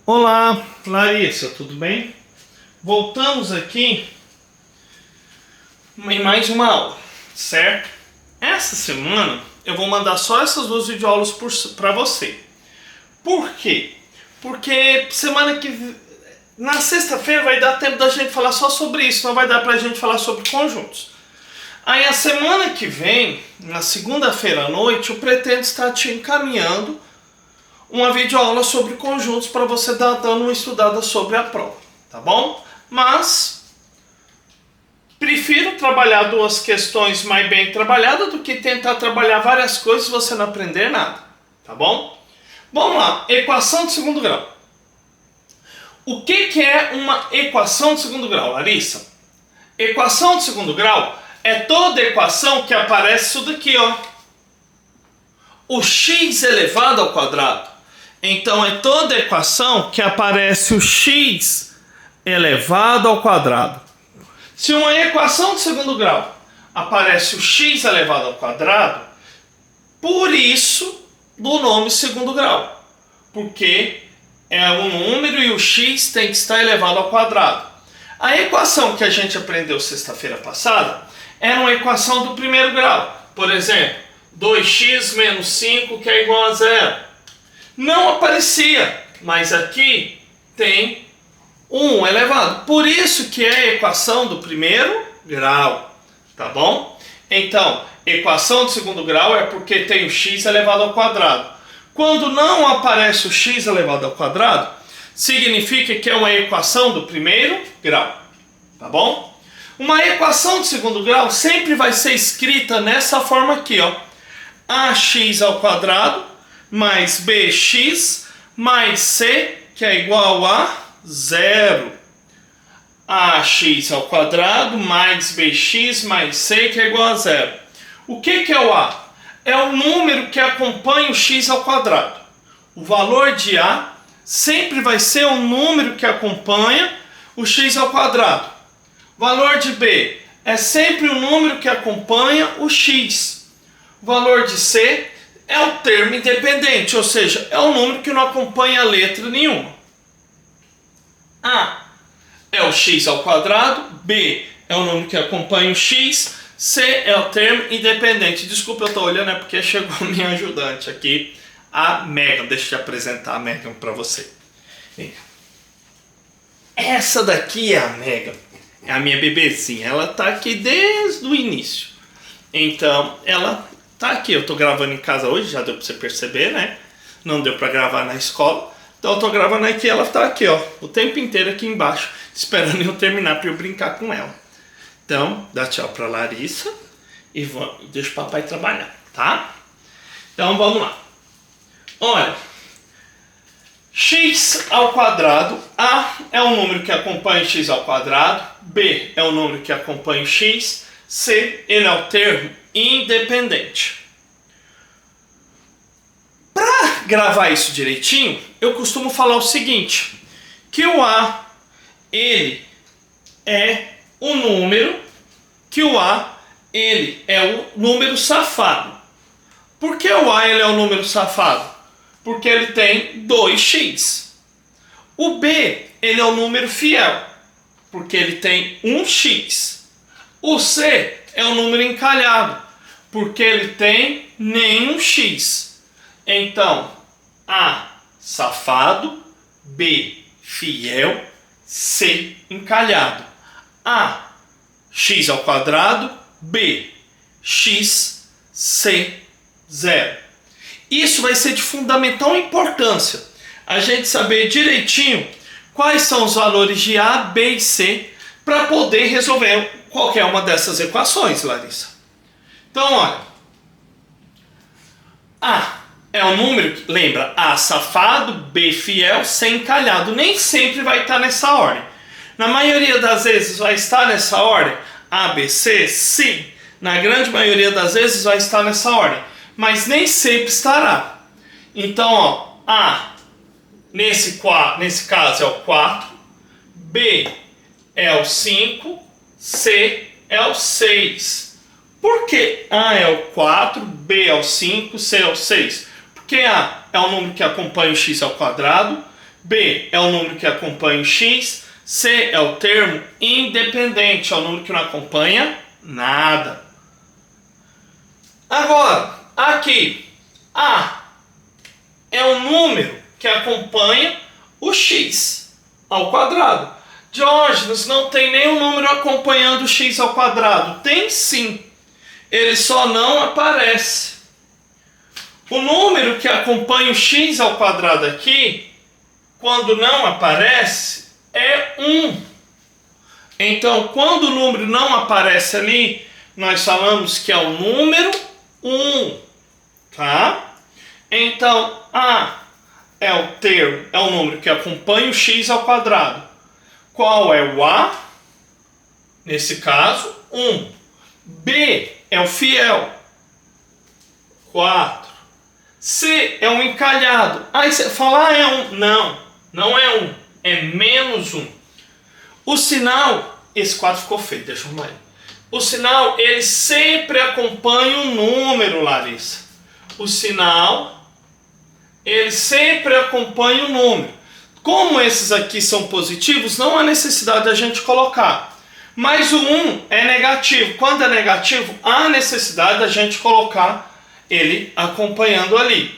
Olá, Larissa, tudo bem? Voltamos aqui em mais uma aula, certo? Essa semana eu vou mandar só essas duas videoaulas para você. Por quê? Porque na sexta-feira vai dar tempo da gente falar só sobre isso, não vai dar pra gente falar sobre conjuntos. Aí a semana que vem, na segunda-feira à noite, eu pretendo estar te encaminhando uma videoaula sobre conjuntos para você dar dando uma estudada sobre a prova, tá bom? Mas prefiro trabalhar duas questões mais bem trabalhadas do que tentar trabalhar várias coisas e você não aprender nada, tá bom? Vamos lá, equação de segundo grau. O que é uma equação de segundo grau, Larissa? Equação de segundo grau é toda equação que aparece isso daqui, ó. O x elevado ao quadrado. Então é toda equação que aparece o x elevado ao quadrado. Se uma equação de segundo grau aparece o x elevado ao quadrado, por isso do nome segundo grau. Porque é um número e o x tem que estar elevado ao quadrado. A equação que a gente aprendeu sexta-feira passada era uma equação do primeiro grau. Por exemplo, 2x menos 5 que é igual a 0. Não aparecia, mas aqui tem 1 elevado. Por isso que é a equação do primeiro grau, tá bom? Então, equação de segundo grau é porque tem o x elevado ao quadrado. Quando não aparece o x elevado ao quadrado, significa que é uma equação do primeiro grau, tá bom? Uma equação de segundo grau sempre vai ser escrita nessa forma aqui, ó. Ax ao quadrado mais bx mais c, que é igual a 0. Ax ao quadrado mais bx mais c, que é igual a 0. O que é o a? É o número que acompanha o x ao quadrado. O valor de a sempre vai ser o número que acompanha o x ao quadrado. O valor de b é sempre o número que acompanha o x. O valor de c é o termo independente, ou seja, é o número que não acompanha letra nenhuma. A é o x ao quadrado, b é o número que acompanha o x, c é o termo independente. Desculpa, eu estou olhando, é porque chegou a minha ajudante aqui, a Megan. Deixa eu apresentar a Megan para você. Essa daqui é a Megan, é a minha bebezinha. Ela está aqui desde o início. Então, ela tá aqui, eu tô gravando em casa hoje, já deu pra você perceber, né? Não deu pra gravar na escola. Então eu tô gravando aqui, ela tá aqui, ó, o tempo inteiro aqui embaixo, esperando eu terminar pra eu brincar com ela. Então, dá tchau pra Larissa e deixa o papai trabalhar, tá? Então vamos lá. Olha, x ao quadrado, a é o número que acompanha o x ao quadrado, b é o número que acompanha o x, c, ele é o termo independente. Para gravar isso direitinho, eu costumo falar o seguinte, que o a, ele é o número, ele é o número safado. Por que o a ele é o número safado? Porque ele tem 2x. O b, ele é o número fiel, porque ele tem 1x. O c é o número encalhado, porque ele tem nenhum x. Então, A, safado, B, fiel, C, encalhado. A, x ao quadrado, B, x, C, 0. Isso vai ser de fundamental importância, a gente saber direitinho quais são os valores de A, B e C para poder resolver qualquer uma dessas equações, Larissa. Então, olha, A é o número, lembra, A safado, B fiel, C encalhado. Nem sempre vai estar nessa ordem. Na maioria das vezes vai estar nessa ordem, A, B, C, sim. Na grande maioria das vezes vai estar nessa ordem, mas nem sempre estará. Então, ó, A, nesse caso é o 4, B é o 5, C é o 6. Por que A é o 4, B é o 5, C é o 6? Porque A é o número que acompanha o x ao quadrado, B é o número que acompanha o x, C é o termo independente, é o número que não acompanha nada. Agora, aqui, A é o número que acompanha o x ao quadrado. Diógenes, não tem nenhum número acompanhando o x ao quadrado. Tem sim, ele só não aparece. O número que acompanha o x ao quadrado aqui, quando não aparece, é 1. Então, quando o número não aparece ali, nós falamos que é o número 1, tá? Então, A é o termo, é o número que acompanha o x ao quadrado. Qual é o A? Nesse caso, 1. B é o fiel, 4. C é um encalhado. Aí você fala, é 1. Não, não é 1, é menos 1. O sinal, esse 4 ficou feio, deixa eu arrumar ele. O sinal, ele sempre acompanha um número, Larissa. O sinal, ele sempre acompanha um número. Como esses aqui são positivos, não há necessidade da gente colocar. Mas o 1 é negativo. Quando é negativo, há necessidade da gente colocar ele acompanhando ali.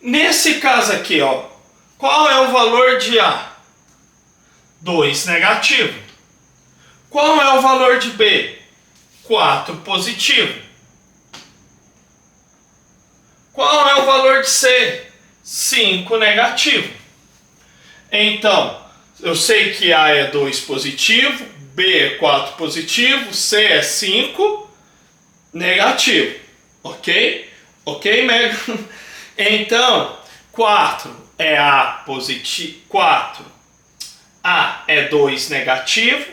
Nesse caso aqui, ó, qual é o valor de A? 2 negativo. Qual é o valor de B? 4 positivo. Qual é o valor de C? 5 negativo. Então, eu sei que A é 2 positivo, B é 4 positivo, C é 5 negativo. Ok? Ok, Mega? Então, 4 é A positivo, 4. A é 2 negativo,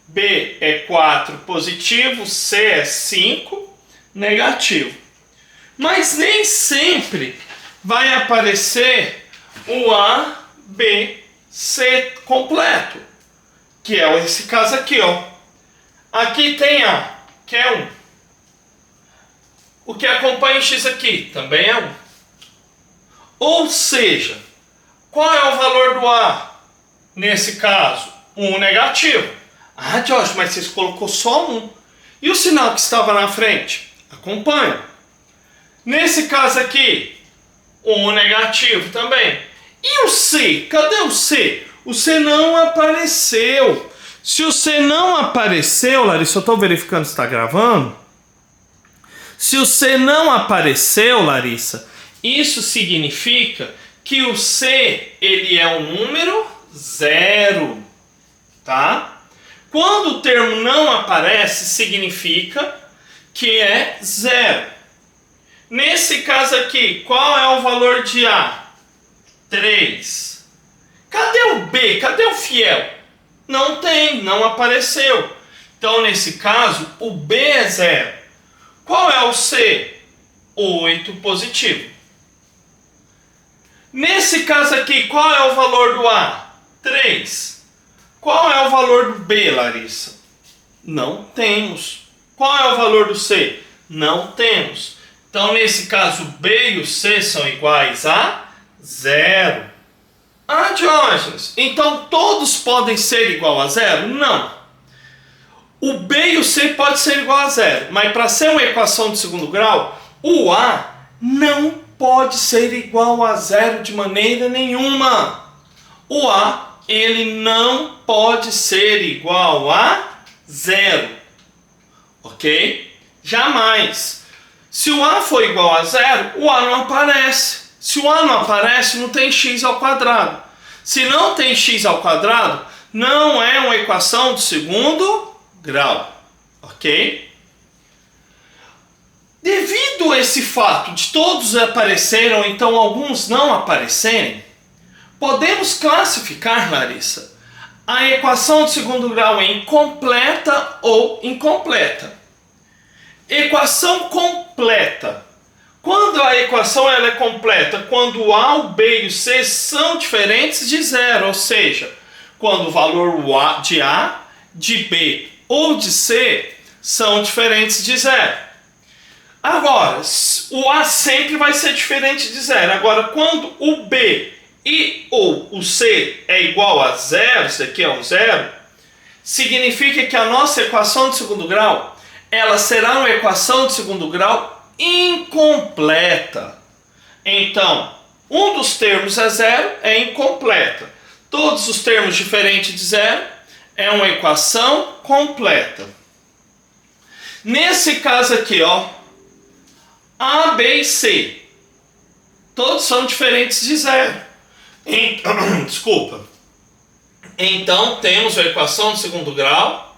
B é 4 positivo, C é 5 negativo. Mas nem sempre vai aparecer o A, B, C completo, que é esse caso aqui, ó. Aqui tem A, que é 1. O que acompanha o x aqui também é 1. Ou seja, qual é o valor do A? Nesse caso, 1 negativo. Ah, Jorge, mas você colocou só 1. E o sinal que estava na frente? Acompanha. Nesse caso aqui, 1 negativo também. E o C? Cadê o C? O C não apareceu. Se o C não apareceu, Larissa, eu estou verificando se está gravando. Se o C não apareceu, Larissa, isso significa que o C, ele é um número 0, tá? Quando o termo não aparece, significa que é 0. Nesse caso aqui, qual é o valor de A? 3. Cadê o B? Cadê o fiel? Não tem, não apareceu. Então, nesse caso, o B é 0. Qual é o C? 8 positivo. Nesse caso aqui, qual é o valor do A? 3. Qual é o valor do B, Larissa? Não temos. Qual é o valor do C? Não temos. Então, nesse caso, o B e o C são iguais a 0. Ah, Diógenes, então todos podem ser igual a 0? Não. O B e o C pode ser igual a 0, mas para ser uma equação de segundo grau, o A não pode ser igual a 0 de maneira nenhuma. O A, ele não pode ser igual a 0. Ok? Jamais. Se o A for igual a 0, o A não aparece. Se o A não aparece, não tem x ao quadrado. Se não tem x ao quadrado, não é uma equação de segundo grau. Ok? Devido a esse fato de todos apareceram, então alguns não aparecerem, podemos classificar, Larissa, a equação de segundo grau em completa ou incompleta. Equação completa. Quando a equação ela é completa? Quando o A, o B e o C são diferentes de 0, ou seja, quando o valor de A, de B ou de C são diferentes de 0. Agora, o A sempre vai ser diferente de 0. Agora, quando o B ou o C é igual a zero, isso aqui é um zero, significa que a nossa equação de segundo grau, ela será uma equação de segundo grau incompleta. Então, um dos termos é zero, é incompleta. Todos os termos diferentes de zero é uma equação completa. Nesse caso aqui, ó, A, B e C, todos são diferentes de zero. Desculpa. Então, temos a equação de segundo grau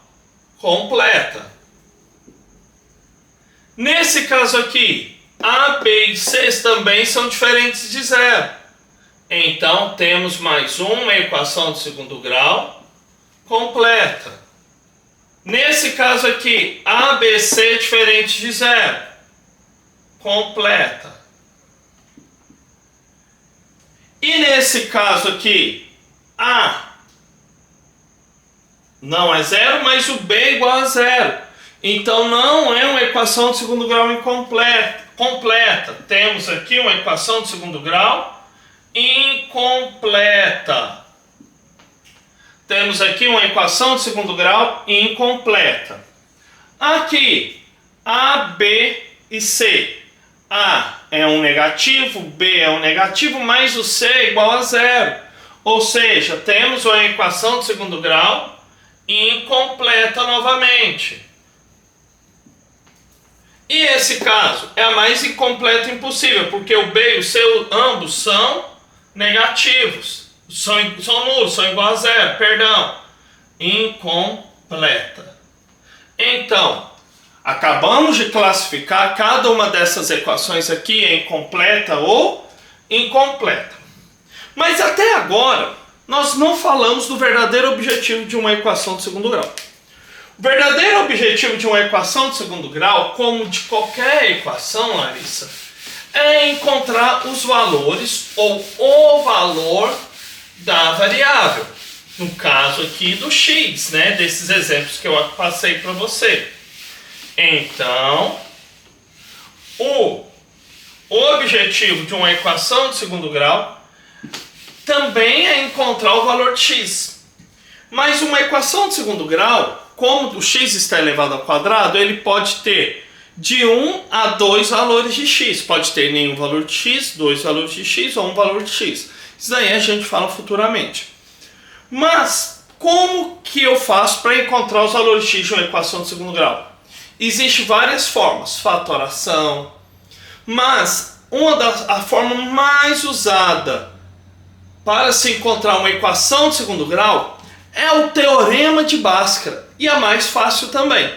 completa. Nesse caso aqui, A, B e C também são diferentes de zero. Então, temos mais uma equação de segundo grau completa. Nesse caso aqui, A, B, C diferente de zero. Completa. E nesse caso aqui, A não é zero, mas o B é igual a zero. Então não é uma equação de segundo grau completa. Temos aqui uma equação de segundo grau incompleta. Temos aqui uma equação de segundo grau incompleta. Aqui, A, B e C. A é um negativo, B é um negativo, mais o C é igual a zero. Ou seja, temos uma equação de segundo grau incompleta novamente. E esse caso é a mais incompleta impossível, porque o B e o C ambos são negativos. São nulos, são igual a zero, perdão. Incompleta. Então, acabamos de classificar cada uma dessas equações aqui em completa ou incompleta. Mas até agora, nós não falamos do verdadeiro objetivo de uma equação de segundo grau. O verdadeiro objetivo de uma equação de segundo grau, como de qualquer equação, Larissa, é encontrar os valores ou o valor da variável. No caso aqui do x, né? Desses exemplos que eu passei para você. Então, o objetivo de uma equação de segundo grau também é encontrar o valor de x. Mas uma equação de segundo grau, como o x está elevado ao quadrado, ele pode ter de 1 a 2 valores de x. Pode ter nenhum valor de x, 2 valores de x ou 1 valor de x. Isso daí a gente fala futuramente. Mas, como que eu faço para encontrar os valores de x de uma equação de segundo grau? Existem várias formas, fatoração, mas a forma mais usada para se encontrar uma equação de segundo grau é o teorema de Bhaskara, e a mais fácil também.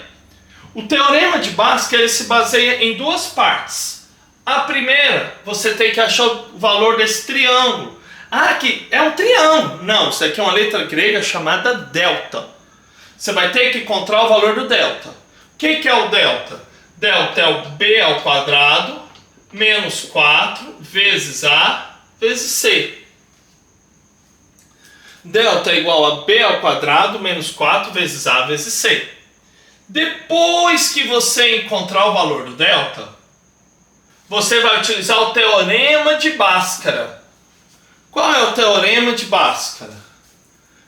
O teorema de Bhaskara ele se baseia em duas partes. A primeira, você tem que achar o valor desse triângulo. Ah, aqui é um triângulo. Não, isso aqui é uma letra grega chamada delta. Você vai ter que encontrar o valor do delta. O que é o delta? Delta é o b ao quadrado menos 4 vezes a vezes c. Delta é igual a b ao quadrado menos 4 vezes a vezes c. Depois que você encontrar o valor do delta, você vai utilizar o teorema de Bhaskara. Qual é o teorema de Bhaskara?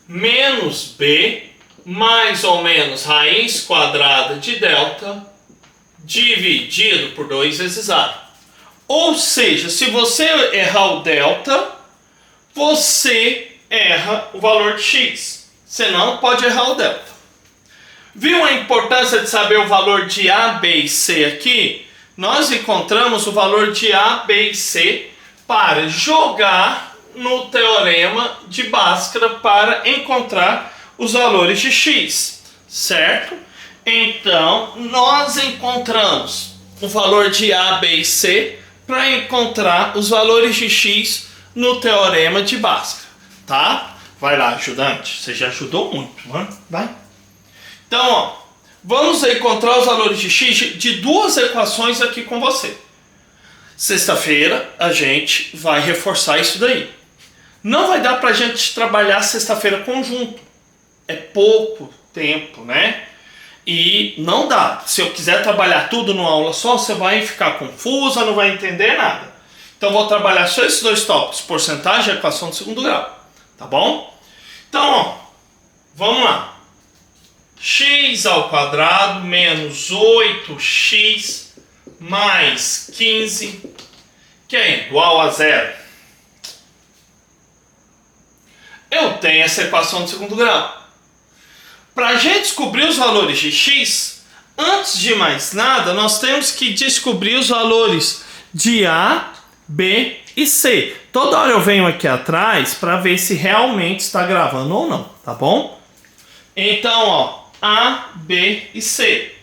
Menos b mais ou menos raiz quadrada de delta dividido por 2 vezes a. Ou seja, se você errar o delta, você erra o valor de x. Você não pode errar o delta. Viu a importância de saber o valor de a, b e c aqui? Nós encontramos o valor de a, b e c para jogar no teorema de Bhaskara para encontrar os valores de x, certo? Então, nós encontramos o valor de a, b e c para encontrar os valores de x no teorema de Bhaskara, tá? Vai lá, ajudante, você já ajudou muito, né? Vai. Então, ó, vamos encontrar os valores de x de duas equações aqui com você. Sexta-feira a gente vai reforçar isso daí. Não vai dar pra gente trabalhar sexta-feira conjunto. É pouco tempo, né? E não dá. Se eu quiser trabalhar tudo numa aula só, você vai ficar confusa, não vai entender nada. Então vou trabalhar só esses dois tópicos, porcentagem e equação de segundo grau, tá bom? Então, ó, vamos lá. X ao quadrado menos 8x mais 15, que é igual a zero. Eu tenho essa equação de segundo grau. Para a gente descobrir os valores de x, antes de mais nada, nós temos que descobrir os valores de A, B e C. Toda hora eu venho aqui atrás para ver se realmente está gravando ou não, tá bom? Então, ó, A, B e C.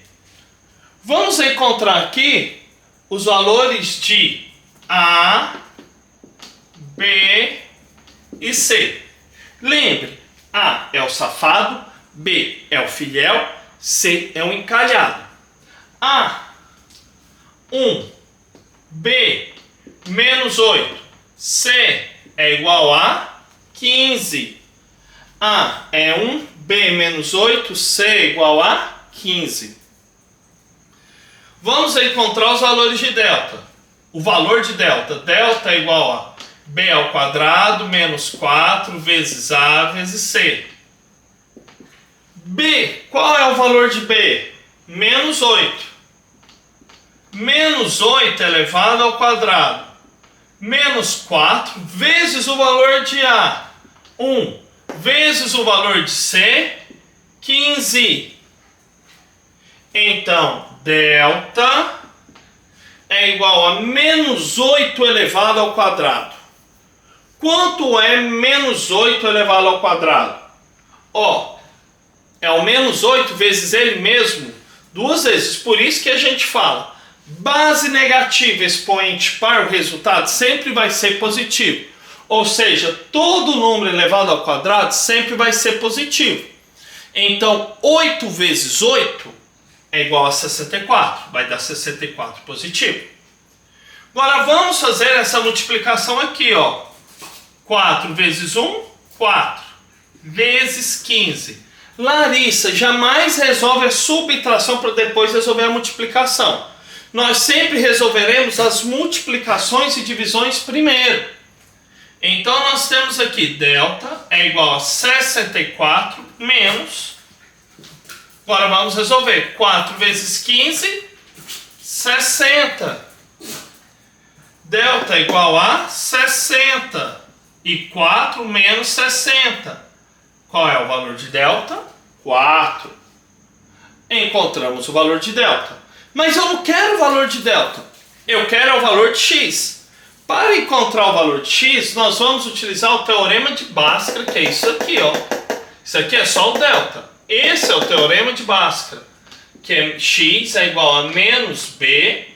Vamos encontrar aqui os valores de A, B e C. Lembre, A é o safado, B é o fiel, C é o encalhado. A, 1, B, menos 8, C é igual a 15. A é 1, B menos 8, C é igual a 15. Vamos encontrar os valores de delta. O valor de delta. Delta é igual a B ao quadrado menos 4 vezes A vezes C. B, qual é o valor de B? Menos 8. Menos 8 elevado ao quadrado. Menos 4 vezes o valor de A. 1 vezes o valor de C. 15. Então, delta é igual a menos 8 elevado ao quadrado. Quanto é menos 8 elevado ao quadrado? Ó, é o menos 8 vezes ele mesmo, duas vezes. Por isso que a gente fala, base negativa expoente para o resultado sempre vai ser positivo. Ou seja, todo número elevado ao quadrado sempre vai ser positivo. Então, 8 vezes 8 é igual a 64. Vai dar 64 positivo. Agora vamos fazer essa multiplicação aqui, ó. 4 vezes 1, 4. Vezes 15. Larissa, jamais resolve a subtração para depois resolver a multiplicação. Nós sempre resolveremos as multiplicações e divisões primeiro. Então nós temos aqui delta é igual a 64 menos... Agora vamos resolver. 4 vezes 15, 60. Delta é igual a 60. E 4 menos 60. Qual é o valor de delta? 4. Encontramos o valor de delta. Mas eu não quero o valor de delta. Eu quero o valor de x. Para encontrar o valor de x, nós vamos utilizar o teorema de Bhaskara, que é isso aqui, ó. Isso aqui é só o delta. Esse é o teorema de Bhaskara, que é x é igual a menos b,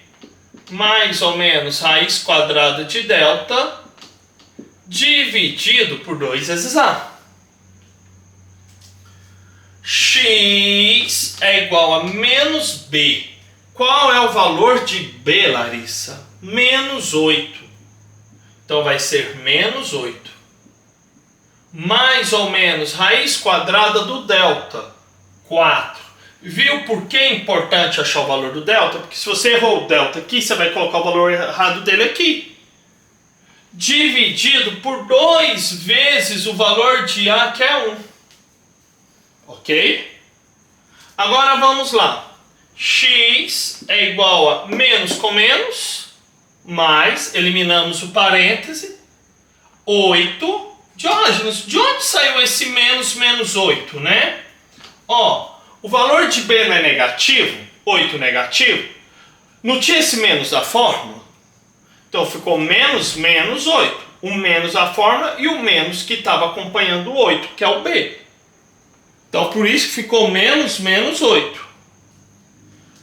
mais ou menos raiz quadrada de delta, dividido por 2 vezes a. X é igual a menos b. Qual é o valor de b, Larissa? Menos 8. Então vai ser menos 8. Mais ou menos raiz quadrada do delta, 4. Viu por que é importante achar o valor do delta? Porque se você errou o delta aqui, você vai colocar o valor errado dele aqui. Dividido por 2 vezes o valor de A, que é 1. Ok? Agora vamos lá. X é igual a menos com menos, mais, eliminamos o parêntese, 8. Diógenes, de onde saiu esse menos 8, né? Ó, o valor de B não é negativo, 8 negativo, não tinha esse menos da fórmula? Então ficou menos 8. O menos da fórmula e o menos que estava acompanhando o 8, que é o B. Então por isso que ficou menos 8.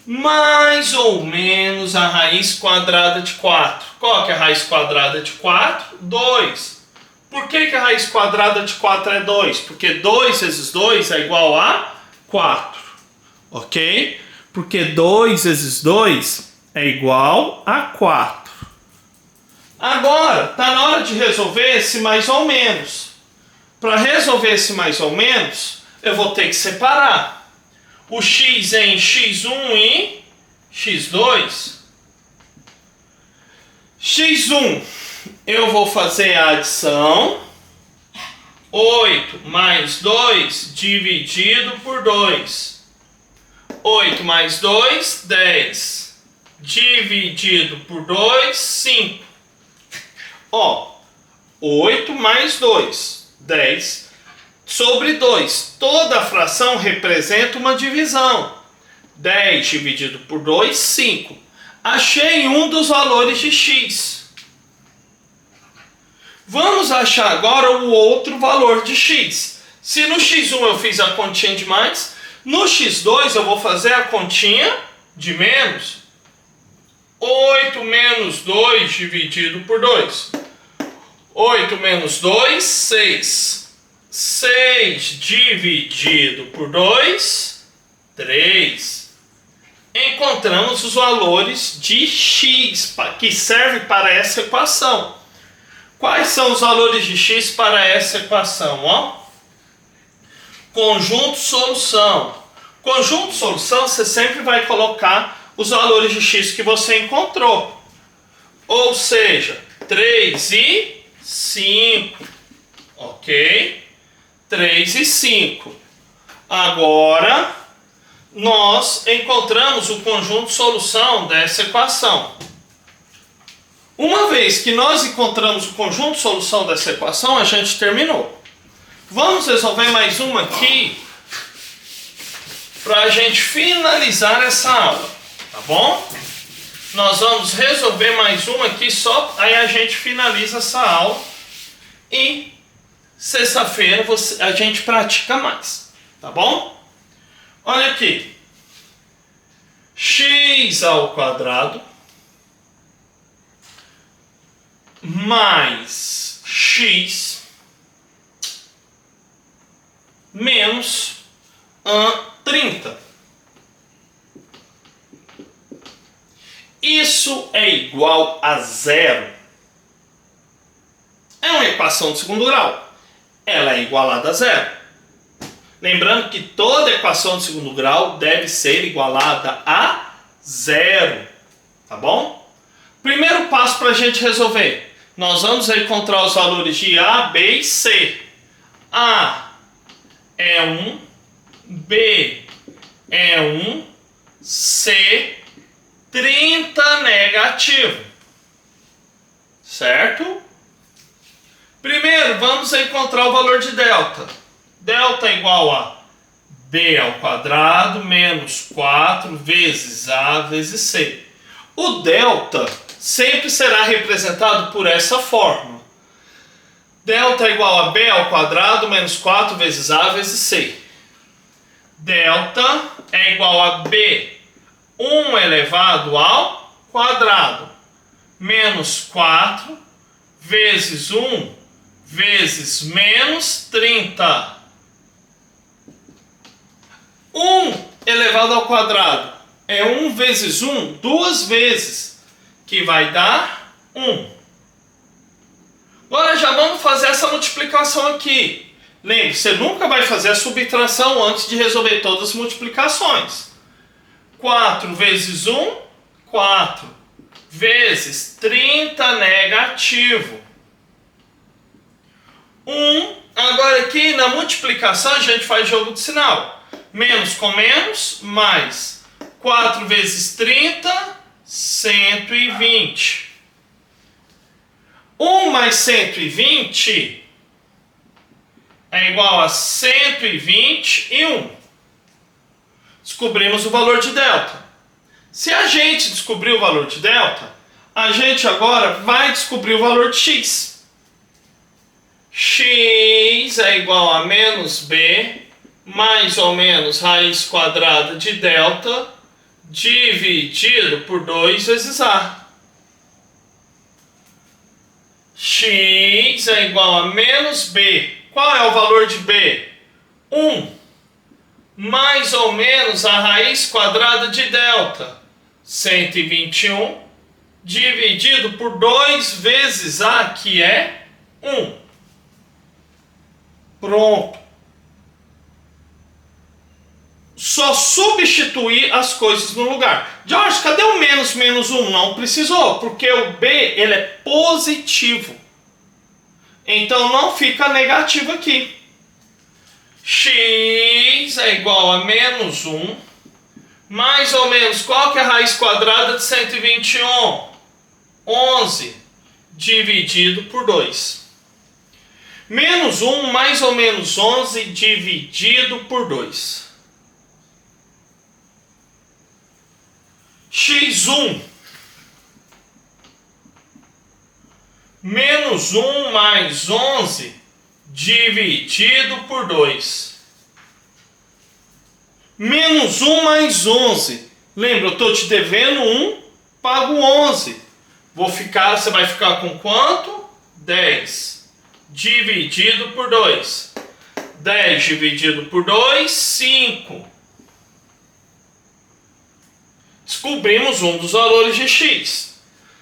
Mais ou menos a raiz quadrada de 4. Qual que é a raiz quadrada de 4? 2. Por que a raiz quadrada de 4 é 2? Porque 2 vezes 2 é igual a 4. Ok? Porque 2 vezes 2 é igual a 4. Agora, está na hora de resolver esse mais ou menos. Para resolver esse mais ou menos, eu vou ter que separar o x em x1 e x2. x1, eu vou fazer a adição. 8 mais 2 dividido por 2. 8 mais 2, 10. Dividido por 2, 5. Ó, 8 mais 2, 10. Sobre 2. Toda a fração representa uma divisão. 10 dividido por 2, 5. Achei um dos valores de x. Vamos achar agora o outro valor de x. Se no x1 eu fiz a continha de mais, no x2 eu vou fazer a continha de menos. 8 menos 2 dividido por 2. 8 menos 2, 6. 6 dividido por 2, 3. Encontramos os valores de x que servem para essa equação. Quais são os valores de x para essa equação? Ó? Conjunto solução. Conjunto solução, você sempre vai colocar os valores de x que você encontrou. Ou seja, 3 e 5. Ok? 3 e 5. Agora, nós encontramos o conjunto solução dessa equação. Uma vez que nós encontramos o conjunto solução dessa equação, a gente terminou. Vamos resolver mais uma aqui para a gente finalizar essa aula, tá bom? Nós vamos resolver mais uma aqui só, aí a gente finaliza essa aula e sexta-feira a gente pratica mais, tá bom? Olha aqui, x ao quadrado mais x menos 30. Isso é igual a zero. É uma equação de segundo grau. Ela é igualada a zero. Lembrando que toda equação de segundo grau deve ser igualada a zero. Tá bom? Primeiro passo para a gente resolver. Nós vamos encontrar os valores de A, B e C. A é 1, B é 1, C 30 negativo. Certo? Primeiro, vamos encontrar o valor de delta. Delta é igual a B ao quadrado menos 4 vezes A vezes C. O delta sempre será representado por essa forma. Delta é igual a B ao quadrado menos 4 vezes A vezes C. Delta é igual a B, 1 elevado ao quadrado, menos 4 vezes 1 vezes menos 30. 1 elevado ao quadrado é 1 vezes 1 duas vezes, que vai dar 1. Agora já vamos fazer essa multiplicação aqui. Lembre, você nunca vai fazer a subtração antes de resolver todas as multiplicações. 4 vezes 1, 4 vezes 30 negativo. 1. Agora aqui na multiplicação a gente faz jogo de sinal. Menos com menos, mais 4 vezes 30, 120. 1 mais 120 é igual a 121. Descobrimos o valor de delta. Se a gente descobrir o valor de delta, a gente agora vai descobrir o valor de x. X é igual a menos b, mais ou menos raiz quadrada de delta, dividido por 2 vezes a. X é igual a menos b. Qual é o valor de b? 1. Mais ou menos a raiz quadrada de delta, 121, dividido por 2 vezes a, que é 1. Pronto. Só só substituir as coisas no lugar. Jorge, cadê o menos menos 1? Não precisou, porque o B ele é positivo. Então não fica negativo aqui. X é igual a menos 1, mais ou menos, qual que é a raiz quadrada de 121? 11 dividido por 2. Menos 1 mais ou menos 11 dividido por 2. X1 menos 1 mais 11 dividido por 2. Menos 1 mais 11. Lembra, eu estou te devendo 1, pago 11. Você vai ficar com quanto? 10 dividido por 2. 10 dividido por 2, 5. Descobrimos um dos valores de x.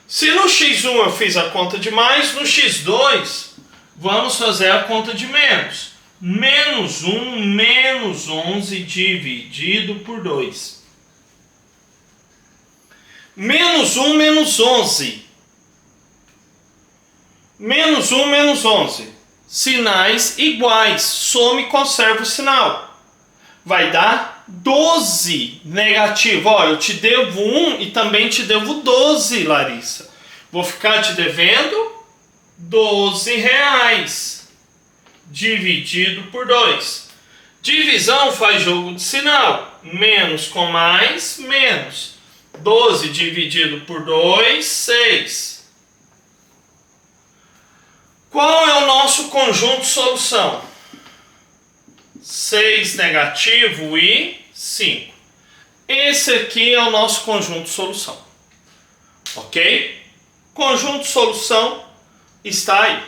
Se no x1 eu fiz a conta de mais, no x2 vamos fazer a conta de menos. Menos 1 menos 11 dividido por 2. Menos 1 menos 11. Menos 1 menos 11. Sinais iguais. Soma e conserva o sinal. Vai dar 12 negativo. Ó, eu te devo 1 e também te devo 12, Larissa. Vou ficar te devendo 12 reais. Dividido por 2. Divisão faz jogo de sinal. Menos com mais, menos. 12 dividido por 2, 6. Qual é o nosso conjunto de solução? 6 negativo e 5. Esse aqui é o nosso conjunto de solução. Ok? Conjunto de solução está aí.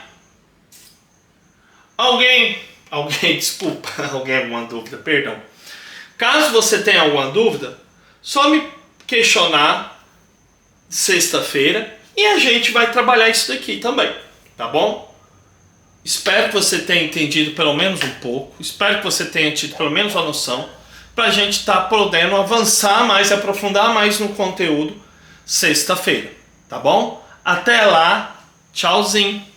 Desculpa, alguma dúvida, perdão. Caso você tenha alguma dúvida, só me questionar sexta-feira e a gente vai trabalhar isso daqui também, tá bom? Espero que você tenha entendido pelo menos um pouco, espero que você tenha tido pelo menos uma noção, para a gente estar podendo avançar mais, aprofundar mais no conteúdo sexta-feira, tá bom? Até lá, tchauzinho!